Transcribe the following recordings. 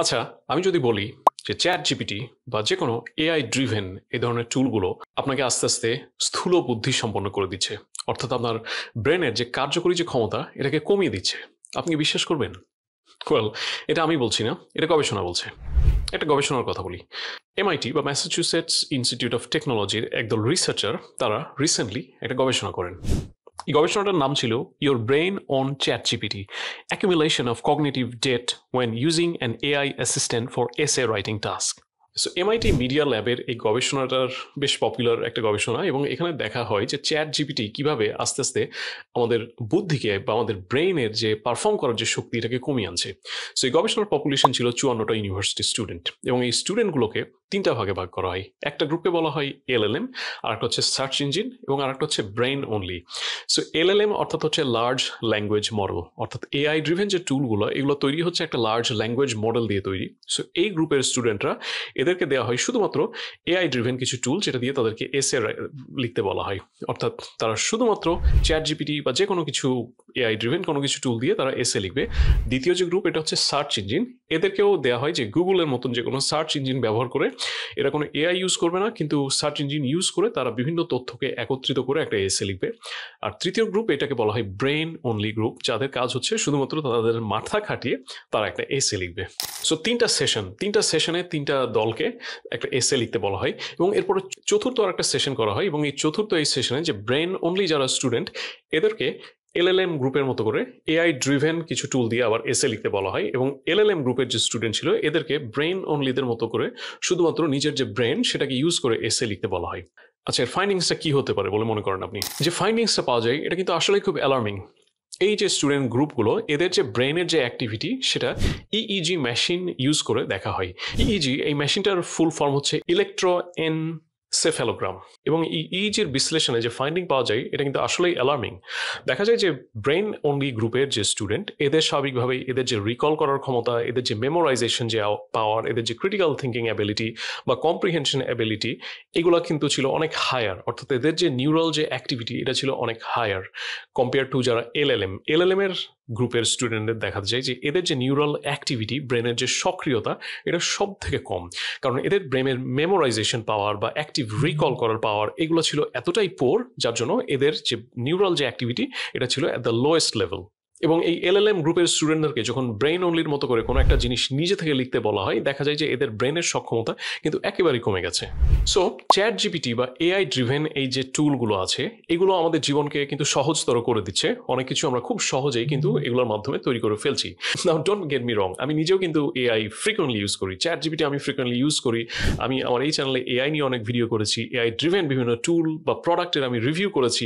আচ্ছা, আমি যদি বলি যে চ্যাট জিপিটি বা যে কোনো এআই ড্রিভেন এই ধরনের টুলগুলো আপনাকে আস্তে আস্তে স্থূল বুদ্ধি সম্পন্ন করে দিচ্ছে, অর্থাৎ আপনার ব্রেনের যে কার্যকরী যে ক্ষমতা এটাকে কমিয়ে দিচ্ছে, আপনি কি বিশ্বাস করবেন? ওয়েল, এটা আমি বলছি না, এটা গবেষণা বলছে। একটা গবেষণার কথা বলি। এমআইটি বা ম্যাসাচুসেটস ইনস্টিটিউট অফ টেকনোলজির একদল রিসার্চার তারা রিসেন্টলি একটা গবেষণা করেন। এই গবেষণাটার নাম ছিল your brain on ChatGPT, accumulation of cognitive debt when using an AI assistant for essay writing task. So MIT media ল্যাবের এই গবেষণাটার বেশ পপুলার একটা গবেষণা, এবং এখানে দেখা হয় যে চ্যাট জিপিটি কিভাবে আস্তে আস্তে আমাদের বুদ্ধিকে বা আমাদের ব্রেইনের যে পারফর্ম করার যে শক্তি এটাকে কমিয়ে আনছে। সো এই গবেষণার পপুলেশন ছিল 54টা ইউনিভার্সিটি স্টুডেন্ট, এবং এই স্টুডেন্টগুলোকে তিনটা ভাগে ভাগ করা হয়। একটা গ্রুপকে বলা হয় এলএলএম, আর একটা হচ্ছে সার্চ ইঞ্জিন, এবং আর একটা হচ্ছে ব্রেইন অনলি। সো এলএলএম অর্থাৎ হচ্ছে লার্জ ল্যাঙ্গুয়েজ মডেল, অর্থাৎ এআই ড্রিভেন যে টুলগুলো এগুলো তৈরি হচ্ছে একটা লার্জ ল্যাঙ্গুয়েজ মডেল দিয়ে তৈরি। সো এই গ্রুপের স্টুডেন্টরা, এদেরকে দেওয়া হয় শুধুমাত্র এআই ড্রিভেন কিছু টুল, যেটা দিয়ে তাদেরকে এসে লিখতে বলা হয়। অর্থাৎ তারা শুধুমাত্র চ্যাট জিপিটি বা যে কোনো কিছু এআই ড্রিভেন কোনো কিছু টুল দিয়ে তারা এসে লিখবে। দ্বিতীয় যে গ্রুপ, এটা হচ্ছে সার্চ ইঞ্জিন। এদেরকেও দেওয়া হয় যে গুগলের মতন যে কোনো সার্চ ইঞ্জিন ব্যবহার করে, এরা কোনো এআই ইউজ করবে না, কিন্তু সার্চ ইঞ্জিন ইউজ করে তারা বিভিন্ন তথ্যকে একত্রিত করে একটা এসে লিখবে। আর তৃতীয় গ্রুপ, এটাকে বলা হয় ব্রেন অনলি গ্রুপ, যাদের কাজ হচ্ছে শুধুমাত্র তাদের মাথা খাটিয়ে তারা একটা এসে লিখবে। সো তিনটা সেশনে তিনটা দলকে একটা এসে লিখতে বলা হয়, এবং এরপরে চতুর্থ আর একটা সেশন করা হয়, এবং এই চতুর্থ এই সেশনে যে ব্রেন অনলি যারা স্টুডেন্ট, এদেরকে এলএলএম গ্রুপের মতো করে এআই ড্রিভেন কিছু টুল দিয়ে আবার এসে লিখতে বলা হয়, এবং এলএলএম গ্রুপের যে স্টুডেন্ট ছিল এদেরকে ব্রেন অনলিদের মতো করে শুধুমাত্র নিজের যে ব্রেন সেটাকে ইউজ করে এসে লিখতে বলা হয়। আচ্ছা, এর ফাইন্ডিংসটা কি হতে পারে বলে মনে করেন আপনি? যে ফাইন্ডিংসটা পাওয়া যায় এটা কিন্তু আসলে খুব অ্যালার্মিং। এই যে স্টুডেন্ট গ্রুপগুলো, এদের যে ব্রেনের যে অ্যাক্টিভিটি সেটা ইইজি মেশিন ইউজ করে দেখা হয়। ইইজি এই মেশিনটার ফুল ফর্ম হচ্ছে ইলেকট্রোএনসেফালোগ্রাম, এবং এই ইইজির বিশ্লেষণে যে ফাইন্ডিং পাওয়া যায় এটা কিন্তু আসলেই অ্যালার্মিং। দেখা যায় যে ব্রেন অনলি গ্রুপের যে স্টুডেন্ট, এদের স্বাভাবিকভাবেই এদের যে রিকল করার ক্ষমতা, এদের যে মেমোরাইজেশন যে পাওয়ার, এদের যে ক্রিটিক্যাল থিঙ্কিং অ্যাবিলিটি বা কম্প্রিহেনশন অ্যাবিলিটি, এগুলো কিন্তু ছিল অনেক হায়ার। অর্থাৎ এদের যে নিউরাল যে অ্যাক্টিভিটি এটা ছিল অনেক হায়ার কম্পেয়ার টু যারা এলএলএম এর গ্রুপের স্টুডেন্টদের দেখা যায় যে এদের যে নিউরাল অ্যাক্টিভিটি, ব্রেনের যে সক্রিয়তা, এটা সব থেকে কম। কারণ এদের ব্রেনের মেমোরাইজেশন পাওয়ার বা অ্যাক্টিভ রিকল করার পাওয়ার এগুলো ছিল এতটাই পোর, যার জন্য এদের যে নিউরাল যে অ্যাক্টিভিটি এটা ছিল অ্যাট দ্য লোয়েস্ট লেভেল। এবং এই এলএলএম গ্রুপের স্টুডেন্টদেরকে যখন ব্রেন অনলির মতো করে কোনো একটা জিনিস নিজে থেকে লিখতে বলা হয়, দেখা যায় যে এদের ব্রেনের সক্ষমতা কিন্তু একেবারেই কমে গেছে। সো চ্যাট জিপিটি বা এআই ড্রিভেন এই যে টুলগুলো আছে, এগুলো আমাদের জীবনকে কিন্তু সহজতর করে দিচ্ছে। অনেক কিছু আমরা খুব সহজেই কিন্তু এগুলোর মাধ্যমে তৈরি করে ফেলছি। নাও ডোন্ট গেট মি রং, আমি নিজেও কিন্তু এআই ফ্রিকোয়েন্টলি ইউজ করি, চ্যাট জিপিটি আমি ফ্রিকোয়েন্টলি ইউজ করি। আমি আমার এই চ্যানেলে এআই নিয়ে অনেক ভিডিও করেছি, এআই ড্রিভেন বিভিন্ন টুল বা প্রোডাক্টের আমি রিভিউ করেছি।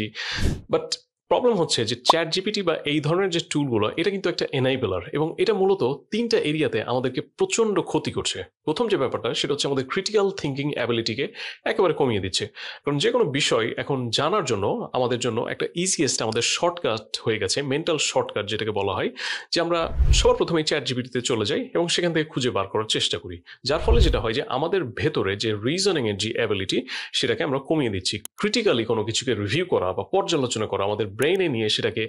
বাট প্রবলেম হচ্ছে যে চ্যাট জিপিটি বা এই ধরনের যে টুলগুলো, এটা কিন্তু একটা এনাইবেলার, এবং এটা মূলত তিনটা এরিয়াতে আমাদেরকে প্রচণ্ড ক্ষতি করছে। প্রথম যে ব্যাপারটা সেটা হচ্ছে আমাদের ক্রিটিক্যাল থিঙ্কিং অ্যাবিলিটিকে একেবারে কমিয়ে দিচ্ছে। কারণ যে কোনো বিষয় এখন জানার জন্য আমাদের জন্য একটা ইজিয়েস্ট আমাদের শর্টকাট হয়ে গেছে, মেন্টাল শর্টকাট যেটাকে বলা হয়, যে আমরা সবার প্রথমে চ্যাট জিপিটিতে চলে যাই এবং সেখান থেকে খুঁজে বার করার চেষ্টা করি। যার ফলে যেটা হয় যে আমাদের ভেতরে যে রিজনিংয়ের যে অ্যাবিলিটি সেটাকে আমরা কমিয়ে দিচ্ছি। ক্রিটিক্যালি কোনো কিছুকে রিভিউ করা বা পর্যালোচনা করা, আমাদের ব্রেইনে নিয়ে সেটাকে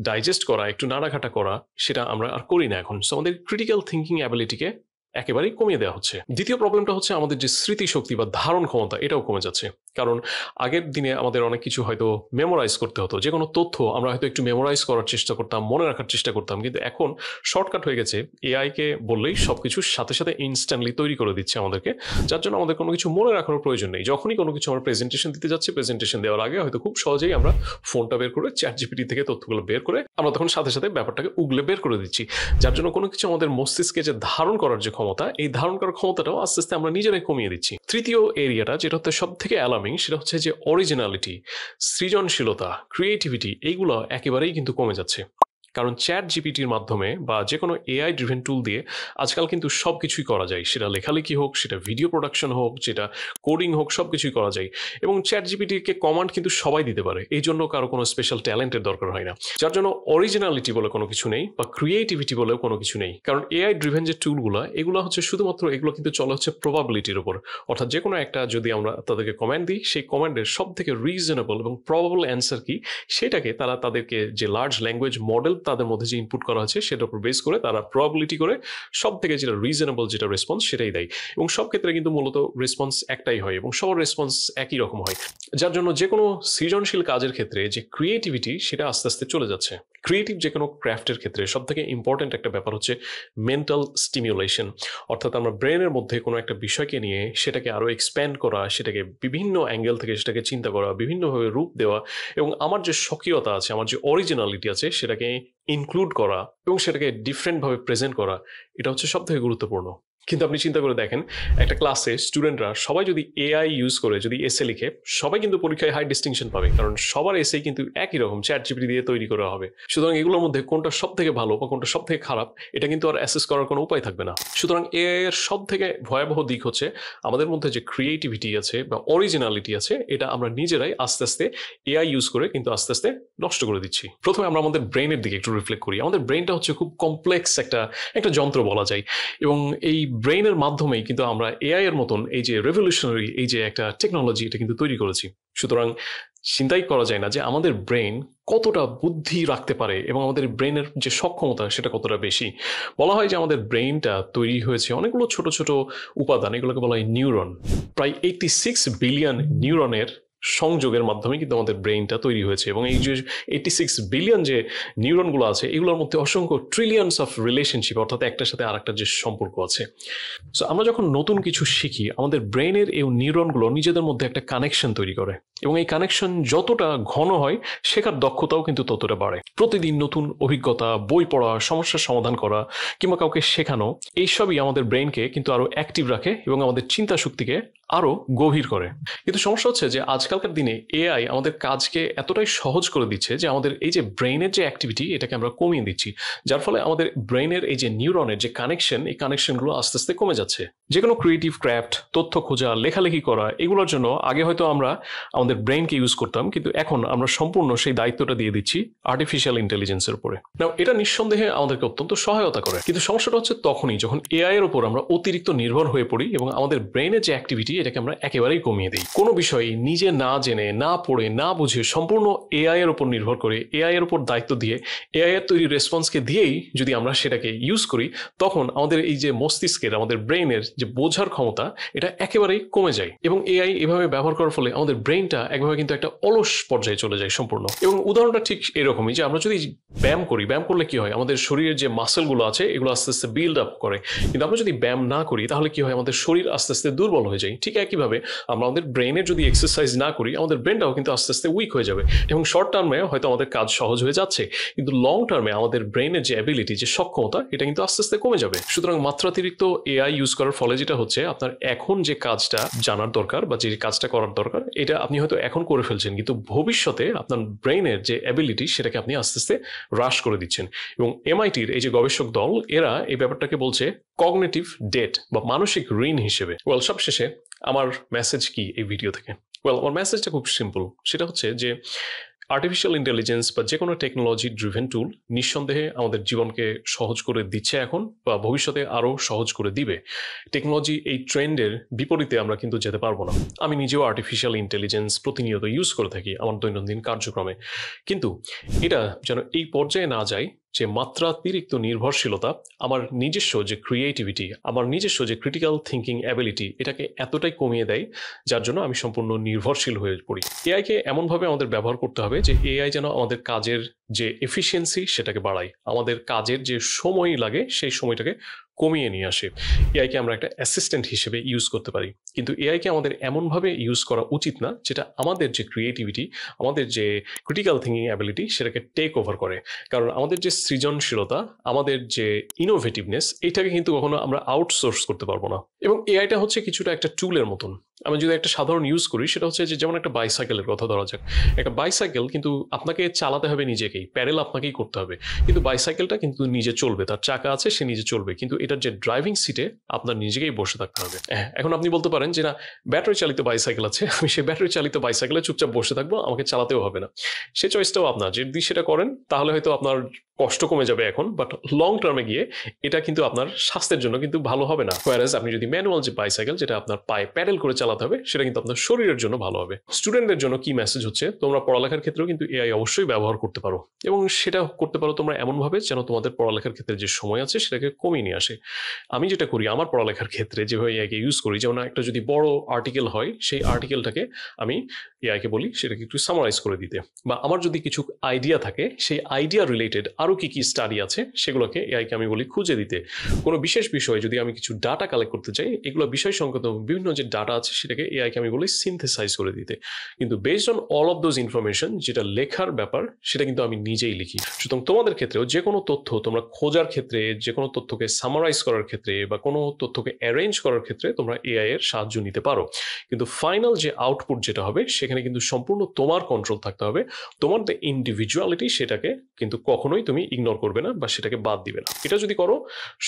ডাইজেস্ট করা, একটু নাড়াঘাটা করা, সেটা আমরা আর করি না এখন। সো আমাদের ক্রিটিক্যাল থিঙ্কিং অ্যাবিলিটিকে একেবারেই কমিয়ে দেওয়া হচ্ছে। দ্বিতীয় প্রবলেমটা হচ্ছে আমাদের যে স্মৃতিশক্তি বা ধারণ ক্ষমতা, এটাও কমে যাচ্ছে। কারণ আগের দিনে আমাদের অনেক কিছু হয়তো মেমোরাইজ করতে হতো, যে কোনো তথ্য আমরা হয়তো একটু মেমোরাইজ করার চেষ্টা করতাম, মনে রাখার চেষ্টা করতাম, কিন্তু এখন শর্টকাট হয়ে গেছে। এআইকে বললেই সব কিছুর সাথে সাথে ইনস্ট্যান্টলি তৈরি করে দিচ্ছে আমাদেরকে, যার জন্য আমাদের কোনো কিছু মনে রাখার প্রয়োজন নেই। যখনই কোনো কিছু আমরা প্রেজেন্টেশন দিতে যাচ্ছি, প্রেজেন্টেশন দেওয়ার আগে হয়তো খুব সহজেই আমরা ফোনটা বের করে চ্যাট জিপিটি থেকে তথ্যগুলো বের করে আমরা তখন সাথে সাথে ব্যাপারটাকে উগলে বের করে দিচ্ছি, যার জন্য কোনো কিছু আমাদের মস্তিষ্কে যে ধারণ করার যে ক্ষমতা, এই ধারণ করার ক্ষমতাটাও আস্তে আস্তে আমরা নিজেরাই কমিয়ে দিচ্ছি। তৃতীয় এরিয়াটা যেটা হচ্ছে সব থেকে অ্যালার্মিং, সেটা হচ্ছে যে অরিজিনালিটি, সৃজনশীলতা, ক্রিয়েটিভিটি, এইগুলো একেবারেই কিন্তু কমে যাচ্ছে। কারণ চ্যাট জিপিটির মাধ্যমে বা যে কোনো এআই ড্রিভেন টুল দিয়ে আজকাল কিন্তু সব কিছুই করা যায়, সেটা লেখালেখি হোক, সেটা ভিডিও প্রোডাকশন হোক, যেটা কোডিং হোক, সব কিছুই করা যায়। এবং চ্যাট জিপিটিকে কমান্ড কিন্তু সবাই দিতে পারে, এই জন্য কারো কোনো স্পেশাল ট্যালেন্টের দরকার হয় না, যার জন্য অরিজিনালিটি বলে কোনো কিছু নেই বা ক্রিয়েটিভিটি বলেও কোনো কিছু নেই। কারণ এআই ড্রিভেন যে টুলগুলো, এগুলো হচ্ছে শুধুমাত্র, এগুলো কিন্তু চলে হচ্ছে প্রবাবিলিটির উপর। অর্থাৎ যে কোনো একটা যদি আমরা তাদেরকে কমান্ড দিই, সেই কমান্ডের সব থেকে রিজনেবল এবং প্রবাবল অ্যান্সার কি, সেটাকে তারা তাদেরকে যে লার্জ ল্যাঙ্গুয়েজ মডেল তাদের মধ্যে যে ইনপুট করা আছে সেটার উপর বেস করে তারা প্রবাবিলিটি করে সব থেকে যেটা রিজনেবল যেটা রেসপন্স সেটাই দেয়, এবং সব ক্ষেত্রে কিন্তু মূলত রেসপন্স একটাই হয় এবং সবার রেসপন্স একই রকম হয়, যার জন্য যে কোনো সৃজনশীল কাজের ক্ষেত্রে যে ক্রিয়েটিভিটি সেটা আস্তে আস্তে চলে যাচ্ছে। ক্রিয়েটিভ যে কোনো ক্রাফটের ক্ষেত্রে সব থেকে ইম্পর্টেন্ট একটা ব্যাপার হচ্ছে মেন্টাল স্টিমিউলেশন, অর্থাৎ আমরা ব্রেনের মধ্যে কোনো একটা বিষয়কে নিয়ে সেটাকে আরও এক্সপ্যান্ড করা, সেটাকে বিভিন্ন অ্যাঙ্গেল থেকে সেটাকে চিন্তা করা, বিভিন্নভাবে রূপ দেওয়া, এবং আমার যে স্বকীয়তা আছে, আমার যে অরিজিনালিটি আছে সেটাকে ইনক্লুড করা এবং সেটাকে ডিফারেন্টভাবে প্রেজেন্ট করা, এটা হচ্ছে সব থেকে গুরুত্বপূর্ণ। কিন্তু আপনি চিন্তা করে দেখেন, একটা ক্লাসে স্টুডেন্টরা সবাই যদি এআই ইউজ করে যদি এসে লিখে, সবাই কিন্তু পরীক্ষায় হাই ডিস্টিংশন পাবে, কারণ সবার এসে কিন্তু একই রকম চ্যাট জিপিটি দিয়ে তৈরি করা হবে। সুতরাং এগুলোর মধ্যে কোনটা সব থেকে ভালো বা কোনটা সব থেকে খারাপ এটা কিন্তু আর অ্যাসেস করার কোনো উপায় থাকবে না। সুতরাং এআই এর সব থেকে ভয়াবহ দিক হচ্ছে আমাদের মধ্যে যে ক্রিয়েটিভিটি আছে বা অরিজিনালিটি আছে, এটা আমরা নিজেরাই আস্তে আস্তে এআই ইউজ করে কিন্তু আস্তে আস্তে নষ্ট করে দিচ্ছি। প্রথমে আমরা আমাদের ব্রেনের দিকে একটু রিফ্লেক্ট করি। আমাদের ব্রেনটা হচ্ছে খুব কমপ্লেক্স একটা যন্ত্র বলা যায়, এবং এই ব্রেনের মাধ্যমেই কিন্তু আমরা এআই এর মতন এই যে রেভলিউশনারি এই যে একটা টেকনোলজি এটা কিন্তু তৈরি করেছি। সুতরাং চিন্তাই করা যায় না যে আমাদের ব্রেন কতটা বুদ্ধি রাখতে পারে এবং আমাদের ব্রেনের যে সক্ষমতা সেটা কতটা বেশি। বলা হয় যে আমাদের ব্রেনটা তৈরি হয়েছে অনেকগুলো ছোট ছোট উপাদান, এগুলোকে বলা হয় নিউরন। প্রায় 86 বিলিয়ন নিউরনের সংযোগের মাধ্যমে কিন্তু আমাদের ব্রেইনটা তৈরি হয়েছে, এবং এই যে 86 বিলিয়ন যে নিউরনগুলো আছে এগুলোর মধ্যে অসংখ্য ট্রিলিয়নস অফ রিলেশনশিপ, অর্থাৎ একটার সাথে আরেকটার যে সম্পর্ক আছে। সো আমরা যখন নতুন কিছু শিখি, আমাদের ব্রেইনের এই নিউরনগুলো নিজেদের মধ্যে একটা কানেকশন তৈরি করে, এবং এই কানেকশন যতটা ঘন হয় শেখার দক্ষতাও কিন্তু ততটা বাড়ে। প্রতিদিন নতুন অভিজ্ঞতা, বই পড়া, সমস্যার সমাধান করা কিংবা কাউকে শেখানো, এইসবই আমাদের ব্রেইনকে কিন্তু আরো অ্যাক্টিভ রাখে এবং আমাদের চিন্তা শক্তিকে আরো গভীর করে। কিন্তু সমস্যা হচ্ছে যে আজকালকার দিনে এআই আমাদের কাজকে এতটাই সহজ করে দিচ্ছে যে আমাদের এই যে ব্রেইনের যে অ্যাক্টিভিটি এটাকে আমরা কমিয়ে দিচ্ছি, যার ফলে আমাদের ব্রেইনের এই যে নিউরনের যে কানেকশন, এই কানেকশনগুলো আস্তে আস্তে কমে যাচ্ছে। যে কোনো ক্রিয়েটিভ ক্রাফট, তথ্য খোঁজা, লেখালেখি করা, এগুলোর জন্য আগে হয়তো আমরা আমাদের ব্রেইনকে ইউজ করতাম, কিন্তু এখন আমরা সম্পূর্ণ সেই দায়িত্বটা দিয়ে দিচ্ছি আর্টিফিশিয়াল ইন্টেলিজেন্সের উপরে। নাও এটা নিঃসন্দেহে আমাদেরকে অত্যন্ত সহায়তা করে, কিন্তু সমস্যাটা হচ্ছে তখনই যখন এআই এর উপর আমরা অতিরিক্ত নির্ভর হয়ে পড়ি এবং আমাদের ব্রেইনের যে অ্যাক্টিভিটি এটাকে আমরা একেবারেই কমিয়ে দিই। কোনো বিষয় নিজে না জেনে, না পড়ে, না বুঝে সম্পূর্ণ এআই এর উপর নির্ভর করে, এআই এর উপর দায়িত্ব দিয়ে এআই এর তৈরি রেসপন্সকে দিয়েই যদি আমরা সেটাকে ইউজ করি, তখন আমাদের এই যে মস্তিষ্কের, আমাদের ব্রেইনের যে বোঝার ক্ষমতা এটা একেবারেই কমে যায়, এবং এআই এভাবে ব্যবহার করার ফলে আমাদের ব্রেইনটা একভাবে কিন্তু একটা অলস পর্যায়ে চলে যায় সম্পূর্ণ। এবং উদাহরণটা ঠিক এরকমই যে আমরা যদি ব্যায়াম করি, ব্যায়াম করলে কি হয়, আমাদের শরীরের যে মাসেলগুলো আছে এগুলো আস্তে আস্তে বিল্ড আপ করে, কিন্তু আমরা যদি ব্যায়াম না করি তাহলে কি হয়, আমাদের শরীর আস্তে আস্তে দুর্বল হয়ে যায়। ঠিক একইভাবে আমরা আমাদের ব্রেইনের যদি এক্সারসাইজ না করি, আমাদের ব্রেনটাও কিন্তু আস্তে আস্তে উইক হয়ে যাবে, এবং শর্ট টার্মে হয়তো আমাদের কাজ সহজ হয়ে যাচ্ছে, কিন্তু লং টার্মে আমাদের ব্রেইনের যে অ্যাবিলিটি, যে সক্ষমতা, এটা কিন্তু আস্তে আস্তে কমে যাবে। সুতরাং মাত্রাতিরিক্ত এআই ইউজ করার ফলে যেটা হচ্ছে, আপনার এখন যে কাজটা জানার দরকার বা যে কাজটা করার দরকার এটা আপনি হয়তো এখন করে ফেলছেন, কিন্তু ভবিষ্যতে আপনার ব্রেইনের যে অ্যাবিলিটি সেটাকে আপনি আস্তে আস্তে হ্রাস করে দিচ্ছেন। এবং এমআইটির এই যে গবেষক দল, এরা এই ব্যাপারটাকে বলছে কগনিটিভ ডেট বা মানসিক ঋণ হিসেবে। সবশেষে আমার মেসেজ কি এই ভিডিও থেকে? আমার মেসেজটা খুব সিম্পল, সেটা হচ্ছে যে আর্টিফিশিয়াল ইন্টেলিজেন্স বা যে কোনো টেকনোলজি ড্রিভেন টুল নিঃসন্দেহে আমাদের জীবনকে সহজ করে দিচ্ছে এখন, বা ভবিষ্যতে আরও সহজ করে দিবে। টেকনোলজি এই ট্রেন্ডের বিপরীতে আমরা কিন্তু যেতে পারবো না। আমি নিজেও আর্টিফিশিয়াল ইন্টেলিজেন্স প্রতিনিয়ত ইউজ করে থাকি আমার দৈনন্দিন কার্যক্রমে, কিন্তু এটা যেন এই পর্যায়ে না যায় যে মাত্রাতিরিক্ত নির্ভরশীলতা আমার নিজস্ব যে ক্রিয়েটিভিটি, আমার নিজস্ব যে ক্রিটিক্যাল থিঙ্কিং অ্যাবিলিটি এটাকে এতটাই কমিয়ে দেয়, যার জন্য আমি সম্পূর্ণ নির্ভরশীল হয়ে পড়ি। এআইকে এমনভাবে আমাদের ব্যবহার করতে হবে যে এআই যেন আমাদের কাজের যে এফিসিয়েন্সি সেটাকে বাড়ায়, আমাদের কাজের যে সময় লাগে সেই সময়টাকে কমিয়ে নিয়ে আসে। এআইকে আমরা একটা অ্যাসিস্ট্যান্ট হিসেবে ইউজ করতে পারি, কিন্তু এআইকে আমাদের এমনভাবে ইউজ করা উচিত না যেটা আমাদের যে ক্রিয়েটিভিটি, আমাদের যে ক্রিটিক্যাল থিঙ্কিং অ্যাবিলিটি সেটাকে টেক ওভার করে। কারণ আমাদের যে সৃজনশীলতা, আমাদের যে ইনোভেটিভনেস, এটাকে কিন্তু কখনো আমরা আউটসোর্স করতে পারবো না। এবং এআইটা হচ্ছে কিছুটা একটা টুলের মতন। আমি যদি একটা সাধারণ ইউজ করি, সেটা হচ্ছে যে যেমন একটা বাইসাইকেলের কথা ধরা যাক। একটা বাইসাইকেল কিন্তু আপনাকে চালাতে হবে নিজেকেই, প্যাডেল আপনাকেই করতে হবে, কিন্তু বাইসাইকেলটা কিন্তু নিজে চলবে, তার চাকা আছে, সে নিজে চলবে, কিন্তু এটার যে ড্রাইভিং সিটে আপনার নিজেকেই বসে থাকতে হবে। এখন আপনি বলতে পারেন যে না, ব্যাটারি চালিত বাইসাইকেল আছে, আমি সেই ব্যাটারি চালিত বাইসাইকেলে চুপচাপ বসে থাকবো, আমাকে চালাতেও হবে না। সে চয়েসটাও আপনার। যদি সেটা করেন তাহলে হয়তো আপনার কষ্ট কমে যাবে এখন, বাট লং টার্মে গিয়ে এটা কিন্তু আপনার স্বাস্থ্যের জন্য কিন্তু ভালো হবে না। হোয়ারাজ আপনি যদি ম্যানুয়াল যে বাইসাইকেল, যেটা আপনার পায়ে প্যাডেল করে চালাতে হবে, সেটা কিন্তু আপনার শরীরের জন্য ভালো হবে। স্টুডেন্টদের জন্য কি মেসেজ হচ্ছে, তোমরা পড়ালেখার ক্ষেত্রেও কিন্তু এআই অবশ্যই ব্যবহার করতে পারো, এবং সেটা করতে পারো তোমরা এমনভাবে যেন তোমাদের পড়ালেখার ক্ষেত্রে যে সময় আছে সেটাকে কমিয়ে নিয়ে আসে। আমি যেটা করি আমার পড়ালেখার ক্ষেত্রে, যেভাবে এআইকে ইউজ করি, যেমন একটা যদি বড় আর্টিকেল হয়, সেই আর্টিকেলটাকে আমি এআইকে বলি সেটাকে একটু সামারাইজ করে দিতে, বা আমার যদি কিছু আইডিয়া থাকে, সেই আইডিয়া রিলেটেড আরও কি কি স্টাডি আছে সেগুলোকে এআইকে আমি বলি খুঁজে দিতে। কোনো বিশেষ বিষয়ে যদি আমি কিছু ডাটা কালেক্ট করতে চাই, এগুলো বিষয় সংক্রান্ত বিভিন্ন যে ডাটা আছে সেটাকে এআইকে আমি বলি সিনথেসাইজ করে দিতে। কিন্তু based on all of those information, যেটা লেখার ব্যাপার সেটা কিন্তু আমি নিজেই লিখি। সুতরাং তোমাদের ক্ষেত্রেও যে কোনো তথ্য তোমরা খোঁজার ক্ষেত্রে, যে কোনো তথ্যকে সামারাইজ করার ক্ষেত্রে, বা কোনো তথ্যকে অ্যারেঞ্জ করার ক্ষেত্রে তোমরা এআই এর সাহায্য নিতে পারো। কিন্তু ফাইনাল যে আউটপুট যেটা হবে সেখানে কিন্তু সম্পূর্ণ তোমার কন্ট্রোল থাকতে হবে। তোমার যে ইন্ডিভিজুয়ালিটি সেটাকে কিন্তু কখনোই তুমি ইগনোর করবে না বা সেটাকে বাদ দিবে না। এটা যদি করো,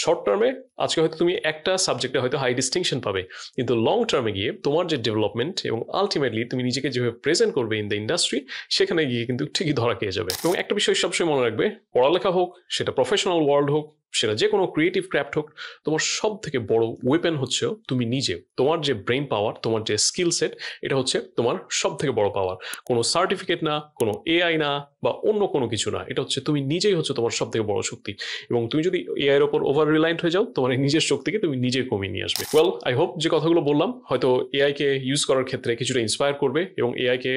শর্ট টার্মে আজকে হয়তো তুমি একটা সাবজেক্টে হয়তো হাই ডিস্টিংশন পাবে, কিন্তু লং টার্মে গিয়ে তোমার যে ডেভেলপমেন্ট এবং আলটিমেটলি তুমি নিজেকে যেভাবে প্রেজেন্ট করবে ইন দ্য ইন্ডাস্ট্রি, সেখানে গিয়ে কিন্তু ঠিকই ধরা খেয়ে যাবে। এবং একটা বিষয় সবসময় মনে রাখবে, পড়ালেখা হোক, সেটা প্রফেশনাল ওয়ার্ল্ড হোক, সেটা যে কোনো ক্রিয়েটিভ ক্রাফট হোক, তোমার সব থেকে বড় ওয়েপেন হচ্ছে তুমি নিজে। তোমার যে ব্রেন পাওয়ার, তোমার যে স্কিল সেট, এটা হচ্ছে তোমার সব থেকে বড় পাওয়ার। কোনো সার্টিফিকেট না, কোনো এআই না, বা অন্য কোনো কিছু না, এটা হচ্ছে তুমি নিজেই হচ্ছে তোমার সব থেকে বড় শক্তি। এবং তুমি যদি এআই এর ওপর ওভার রিলায়েন্ট হয়ে যাও, তোমার এই নিজের শক্তিকে তুমি নিজে কমিয়ে নিয়ে আসবে। ওয়েল, আই হোপ যে কথাগুলো বললাম হয়তো এআই কে ইউজ করার ক্ষেত্রে কিছুটা ইন্সপায়ার করবে, এবং এআই কে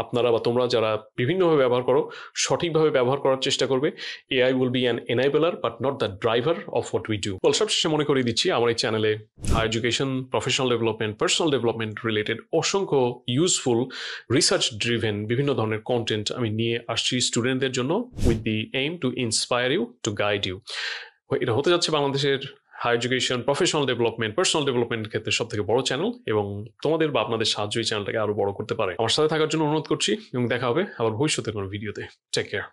আপনারা বা তোমরা যারা বিভিন্নভাবে ব্যবহার করো, সঠিকভাবে ব্যবহার করার চেষ্টা করবে। AI will be an enabler but not the driver of what we do. সবশেষে মনে করিয়ে দিচ্ছি, আমার এই চ্যানেলে higher education, professional development, personal development related অসংখ্য ইউজফুল, রিসার্চ ড্রিভেন বিভিন্ন ধরনের কন্টেন্ট আমি নিয়ে আসছি স্টুডেন্টদের জন্য, with the aim to inspire you, to guide you. এটা হতে যাচ্ছে বাংলাদেশের higher education, professional development, personal ডেভেলপমেন্টের ক্ষেত্রে সব থেকে বড় চ্যানেল, এবং তোমাদের বা আপনাদের সাহায্য এই চ্যানেলটাকে আরো বড় করতে পারে। আমার সাথে থাকার জন্য অনুরোধ করছি, এবং দেখা হবে আবার ভবিষ্যতের কোনো ভিডিওতে। Take care.